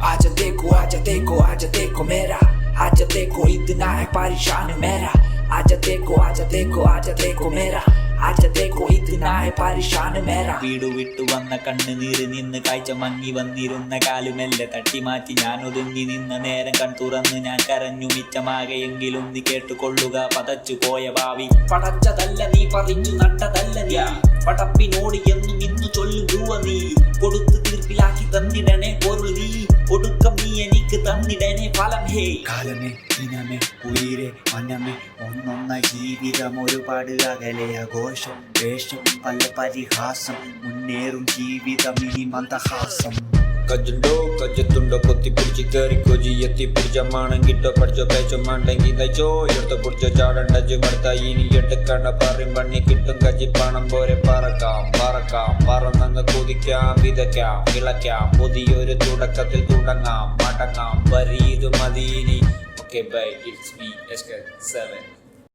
आजा देखो मेरा आजा देखो इतना है परेशान मेरा आजा देखो मेरा आजा देखो इतना है परेशान मेरा വീടു വിട്ടു വന്ന കണ്ണുനീര് നിന്ന് കാഴ്ച മങ്ങി വന്നിരുന്ന കാലുമെല്ലെ തട്ടി മാറ്റി ഞാൻ ഒതുങ്ങി നിന്ന നേരം കൺതുറന്ന് ഞാൻ കരഞ്ഞു മിച്ചമാകെയെങ്കിലും നീ കേട്ടുകൊള്ളുക പതച്ചു പോയ ഭാവി പടച്ചതല്ല നീ പറിച്ചു നട്ടതല്ല നീ പടപ്പിനോട് എന്നും ഇന്നു ചൊല്ലുക നീ കൊടുത്തു തീർപ്പിലാക്കി തന്നിടണേ പൊരുൾ നീ ഒടുക്കം നീ എനിക്ക് തന്നിടണേ ഫലം ഹേ കാലമേ ഇനമേ ഉയരെ മനമേ ഒന്നൊന്നായി ജീവിതം ഒരുപാട് അകലെ ആഘോഷം വേഷം പല പരിഹാസം മുന്നേറും ജീവിതം ഇനി മന്ദഹാസം കജുണ്ടോ കജത്തുണ്ടോ പൊത്തി പിടിച്ച് കയറിക്കോ എത്തി പിടിച്ച മാണം കിട്ടോ പഠിച്ചോ പേച്ചോ മാണ്ടെങ്കിൽ തയ്ച്ചോ എടുത്ത പിടിച്ചോ ചാടണ്ടോ മടുത്ത ഇനി എടുക്കണ്ട പറയും പണി കിട്ടും കജി പണം പോരെ പറക്കാം പറന്നങ്ങ് കുതിക്കാം വിതയ്ക്കാം കിളയ്ക്കാം പുതിയൊരു തുടക്കത്തിൽ തുടങ്ങാം മടങ്ങാം വരീതു Madeeni. Okay, bye. It's me, SK7.